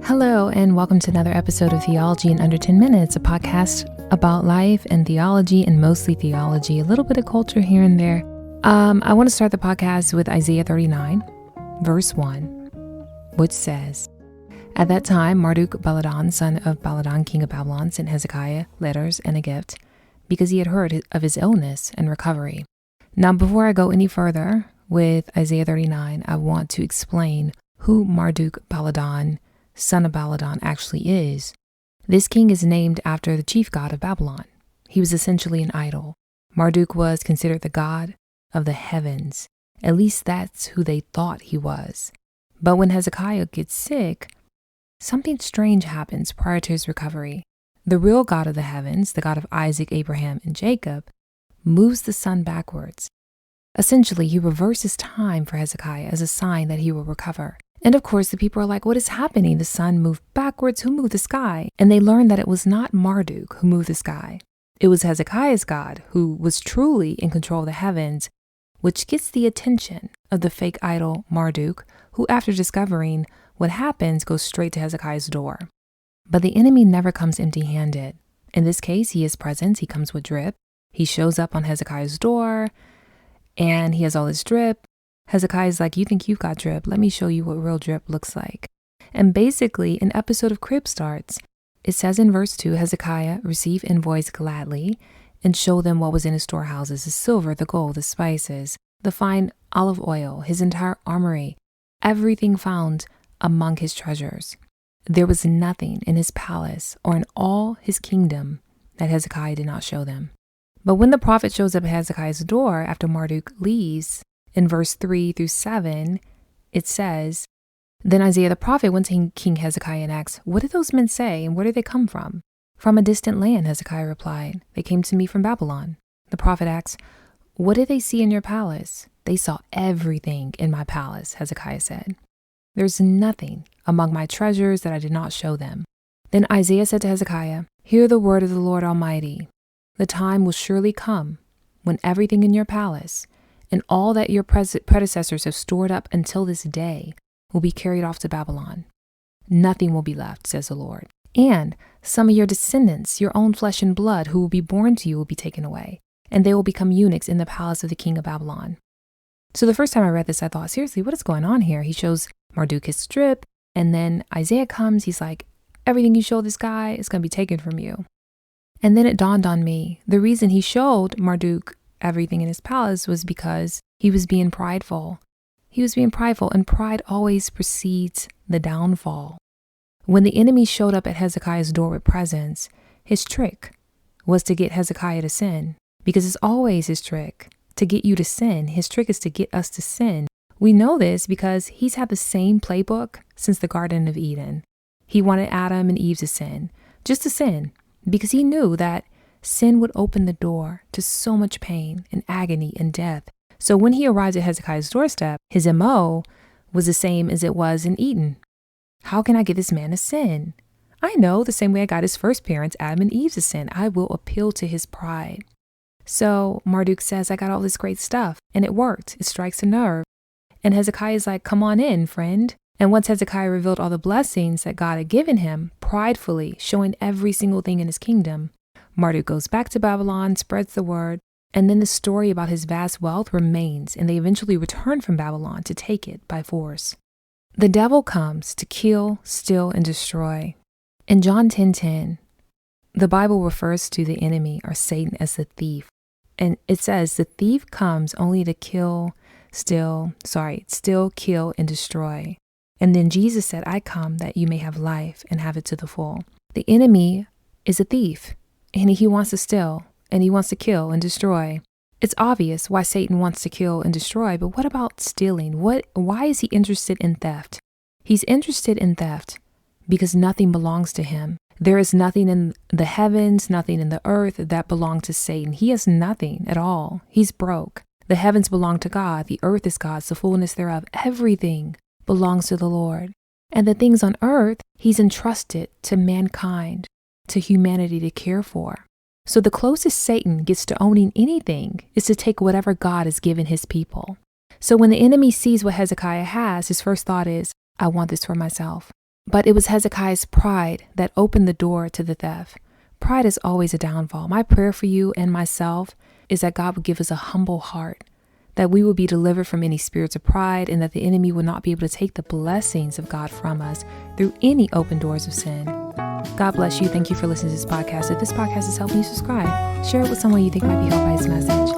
Hello, and welcome to another episode of Theology in Under 10 Minutes, a podcast about life and theology, and mostly theology, a little bit of culture here and there. I want to start the podcast with Isaiah 39, verse 1, which says, "At that time, Marduk-Baladan, son of Baladan, king of Babylon, sent Hezekiah letters and a gift, because he had heard of his illness and recovery." Now, before I go any further with Isaiah 39, I want to explain who Marduk-Baladan, son of Baladan, actually is. This king is named after the chief god of Babylon. He was essentially an idol. Marduk was considered the god of the heavens. At least that's who they thought he was. But when Hezekiah gets sick, something strange happens prior to his recovery. The real God of the heavens, the God of Isaac, Abraham, and Jacob, moves the sun backwards. Essentially, he reverses time for Hezekiah as a sign that he will recover. And of course, the people are like, what is happening? The sun moved backwards. Who moved the sky? And they learned that it was not Marduk who moved the sky. It was Hezekiah's God who was truly in control of the heavens, which gets the attention of the fake idol Marduk, who after discovering what happens goes straight to Hezekiah's door. But the enemy never comes empty-handed. In this case, he is present. He comes with drip. He shows up on Hezekiah's door and he has all this drip. Hezekiah's like, you think you've got drip? Let me show you what real drip looks like. And basically, an episode of Crib starts. It says in verse 2, Hezekiah received envoys gladly and showed them what was in his storehouses, the silver, the gold, the spices, the fine olive oil, his entire armory, everything found among his treasures. There was nothing in his palace or in all his kingdom that Hezekiah did not show them. But when the prophet shows up at Hezekiah's door after Marduk leaves, in verse 3 through 7, it says, "Then Isaiah the prophet went to King Hezekiah and asked, 'What did those men say, and where did they come from?' 'From a distant land,' Hezekiah replied. 'They came to me from Babylon.' The prophet asked, 'What did they see in your palace?' 'They saw everything in my palace,' Hezekiah said. 'There's nothing among my treasures that I did not show them.' Then Isaiah said to Hezekiah, 'Hear the word of the Lord Almighty. The time will surely come when everything in your palace and all that your predecessors have stored up until this day will be carried off to Babylon. Nothing will be left, says the Lord. And some of your descendants, your own flesh and blood, who will be born to you, will be taken away, and they will become eunuchs in the palace of the king of Babylon.'" So the first time I read this, I thought, seriously, what is going on here? He shows Marduk his strip, and then Isaiah comes. He's like, everything you show this guy is going to be taken from you. And then it dawned on me, the reason he showed Marduk everything in his palace was because he was being prideful. He was being prideful, and pride always precedes the downfall. When the enemy showed up at Hezekiah's door with presents, his trick was to get Hezekiah to sin, because it's always his trick to get you to sin. His trick is to get us to sin. We know this because he's had the same playbook since the Garden of Eden. He wanted Adam and Eve to sin, just to sin, because he knew that sin would open the door to so much pain and agony and death. So when he arrived at Hezekiah's doorstep, his MO was the same as it was in Eden. How can I get this man to sin? I know, the same way I got his first parents, Adam and Eve, to sin. I will appeal to his pride. So Marduk says, I got all this great stuff, and it worked. It strikes a nerve. And Hezekiah is like, come on in, friend. And once Hezekiah revealed all the blessings that God had given him, pridefully showing every single thing in his kingdom, Marduk goes back to Babylon, spreads the word, and then the story about his vast wealth remains, and they eventually return from Babylon to take it by force. The devil comes to kill, steal, and destroy. In John 10:10, the Bible refers to the enemy, or Satan, as the thief. And it says, the thief comes only to steal, kill, and destroy. And then Jesus said, I come that you may have life and have it to the full. The enemy is a thief, and he wants to steal, and he wants to kill and destroy. It's obvious why Satan wants to kill and destroy, but what about stealing? Why is he interested in theft? He's interested in theft because nothing belongs to him. There is nothing in the heavens, nothing in the earth that belong to Satan. He has nothing at all. He's broke. The heavens belong to God. The earth is God's, the fullness thereof. Everything belongs to the Lord. And the things on earth, he's entrusted to mankind, to humanity to care for. So the closest Satan gets to owning anything is to take whatever God has given his people. So when the enemy sees what Hezekiah has, his first thought is, I want this for myself. But it was Hezekiah's pride that opened the door to the theft. Pride is always a downfall. My prayer for you and myself is that God would give us a humble heart, that we will be delivered from any spirits of pride, and that the enemy will not be able to take the blessings of God from us through any open doors of sin. God bless you. Thank you for listening to this podcast. If this podcast is helping you, subscribe. Share it with someone you think might be helped by this message.